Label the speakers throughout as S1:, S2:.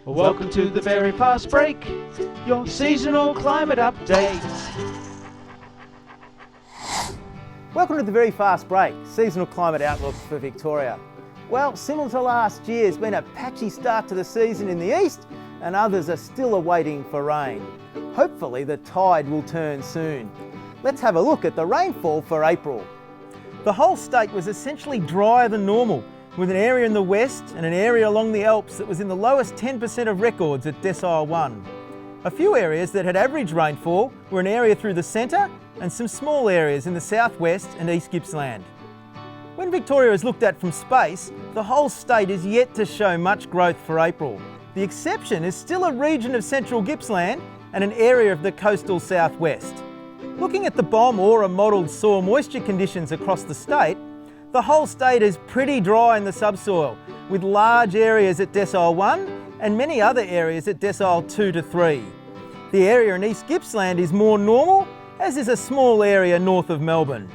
S1: Welcome to the very fast break, your seasonal climate update.
S2: Welcome to the very fast break, seasonal climate outlook for Victoria. Well, similar to last year, it's been a patchy start to the season in the east and others are still awaiting for rain. Hopefully the tide will turn soon. Let's have a look at the rainfall for April. The whole state was essentially drier than normal, with an area in the west and an area along the Alps that was in the lowest 10% of records at decile 1. A few areas that had average rainfall were an area through the centre and some small areas in the southwest and East Gippsland. When Victoria is looked at from space, the whole state is yet to show much growth for April. The exception is still a region of central Gippsland and an area of the coastal southwest. Looking at the BOM Aura modelled soil moisture conditions across the state, the whole state is pretty dry in the subsoil, with large areas at decile 1 and many other areas at decile 2 to 3. The area in East Gippsland is more normal, as is a small area north of Melbourne.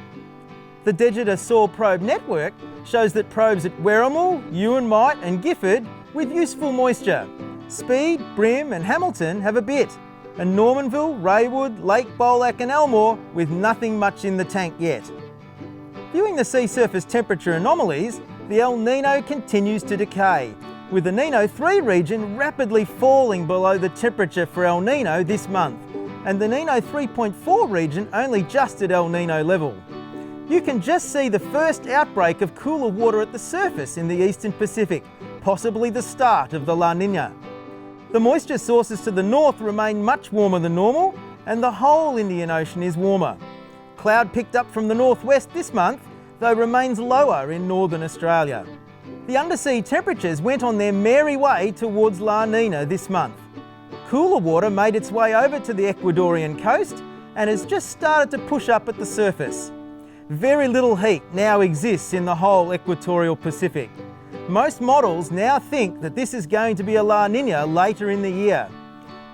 S2: The Digita Soil Probe Network shows that probes at Werribee, Ewanmite and Gifford with useful moisture. Speed, Brim and Hamilton have a bit, and Normanville, Raywood, Lake Bolac and Elmore with nothing much in the tank yet. Viewing the sea surface temperature anomalies, the El Nino continues to decay, with the Nino 3 region rapidly falling below the temperature for El Nino this month, and the Nino 3.4 region only just at El Nino level. You can just see the first outbreak of cooler water at the surface in the eastern Pacific, possibly the start of the La Nina. The moisture sources to the north remain much warmer than normal, and the whole Indian Ocean is warmer. Cloud picked up from the northwest this month, though remains lower in northern Australia. The undersea temperatures went on their merry way towards La Nina this month. Cooler water made its way over to the Ecuadorian coast and has just started to push up at the surface. Very little heat now exists in the whole equatorial Pacific. Most models now think that this is going to be a La Nina later in the year.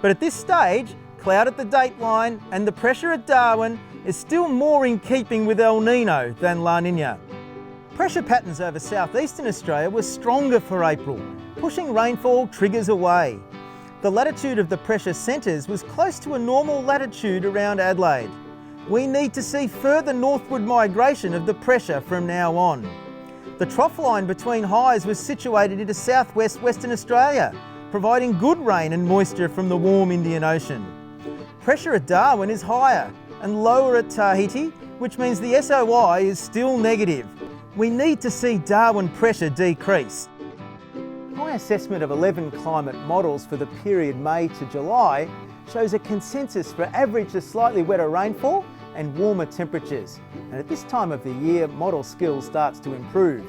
S2: But at this stage, cloud at the dateline and the pressure at Darwin is still more in keeping with El Nino than La Nina. Pressure patterns over southeastern Australia were stronger for April, pushing rainfall triggers away. The latitude of the pressure centres was close to a normal latitude around Adelaide. We need to see further northward migration of the pressure from now on. The trough line between highs was situated into southwest Western Australia, providing good rain and moisture from the warm Indian Ocean. Pressure at Darwin is higher and lower at Tahiti, which means the SOI is still negative. We need to see Darwin pressure decrease. My assessment of 11 climate models for the period May to July shows a consensus for average to slightly wetter rainfall and warmer temperatures. And at this time of the year, model skill starts to improve.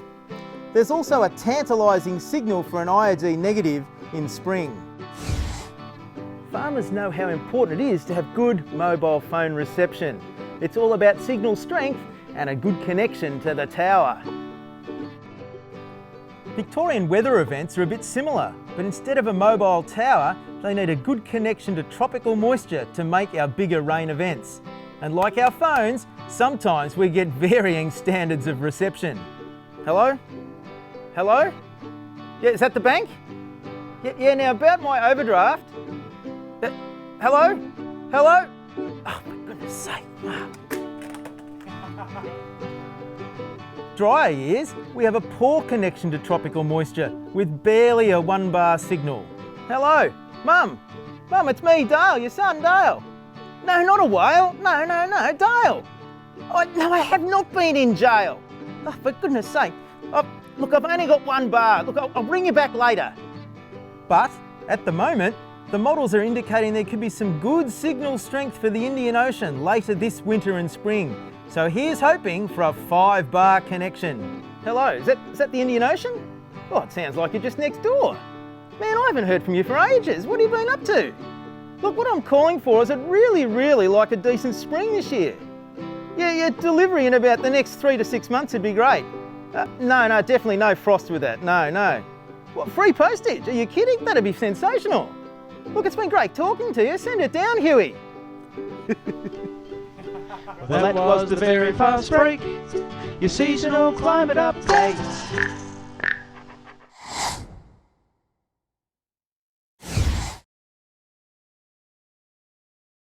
S2: There's also a tantalising signal for an IOD negative in spring. Farmers know how important it is to have good mobile phone reception. It's all about signal strength and a good connection to the tower. Victorian weather events are a bit similar, but instead of a mobile tower, they need a good connection to tropical moisture to make our bigger rain events. And like our phones, sometimes we get varying standards of reception. Hello? Hello? Yeah, is that the bank? Yeah, now about my overdraft. Hello? Hello? Oh, for goodness sake. Drier years, we have a poor connection to tropical moisture with barely a 1-bar signal. Hello? Mum? Mum, it's me, Dale, your son, Dale. No, not a whale. No, Dale. Oh, no, I have not been in jail. Oh, for goodness sake. Oh, look, I've only got 1 bar. Look, I'll bring you back later. But at the moment, the models are indicating there could be some good signal strength for the Indian Ocean later this winter and spring. So here's hoping for a 5-bar connection. Hello, is that the Indian Ocean? Oh, it sounds like you're just next door. Man, I haven't heard from you for ages. What have you been up to? Look, what I'm calling for is I'd really like a decent spring this year. Yeah, delivery in about the next 3 to 6 months would be great. No, definitely no frost with that. No. What, free postage? Are you kidding? That'd be sensational. Look, it's been great talking to you. Send it down, Huey.
S1: Well, that was the very fast break, your seasonal climate update.